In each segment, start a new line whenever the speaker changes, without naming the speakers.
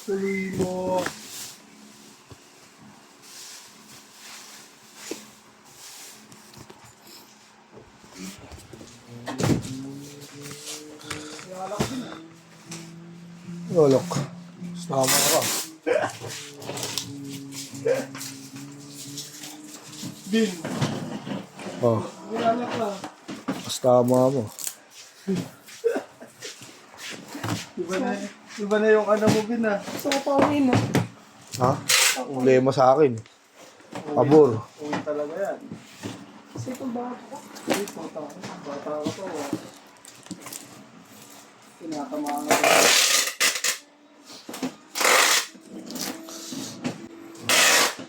Tuloy mo.
Lolok. Sama ka.
Bin.
Oh,
Nilalak na.
mas tama mo.
Iba na yung ano mo, Bin, ah.
So, pauwi na.
Ha? Problema sa akin. Pabor.
Uwi talaga yan.
Kasi itong bata ko.
Uy, bata ko to. Oh. Tinatamaan ko.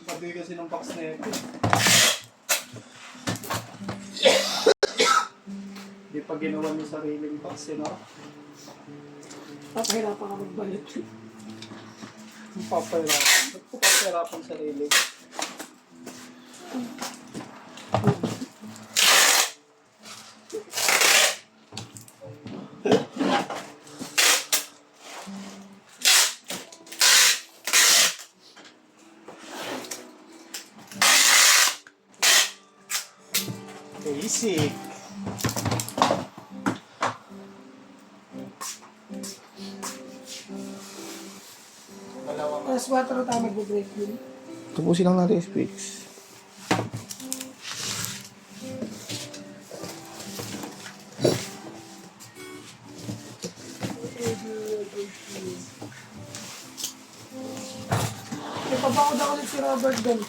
Bagoy kasi ng box na ito. Di pa ginawa niyo sariling box, no?
Papahirapan ka magbalit.
Ang papahirapan. Ba't ko papahirapan sarili? Basic.
Alas 4 na tayo mag-break din.
Tapusin lang natin yung speaks.
Ipabakod ako ulit si Robert doon.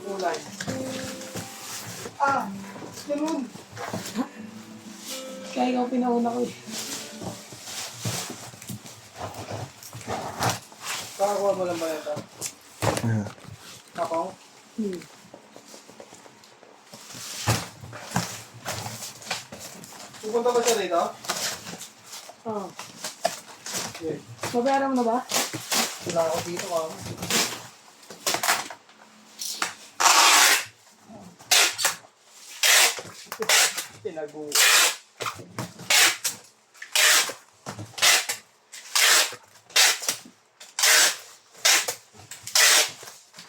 Kulay. Ah! Ganun!
Kaya ikaw pinauna ko eh.
Kakakuha mo lang ba ito?
Ayan.
Ako? Pupunta ba siya dito?
Oo.
Okay.
Mabayaran mo na ba?
Wala ako dito, kamo. Tinago.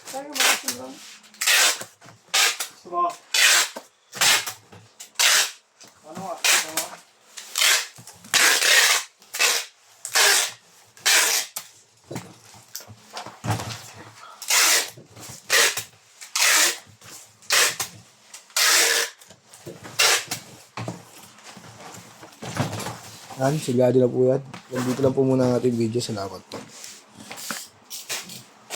Kaya mo kasi lang.
Sumo. Ano nga? Ano nga?
Yan, sigado na po yan. Nandito lang po muna ang ating video. Salamat po.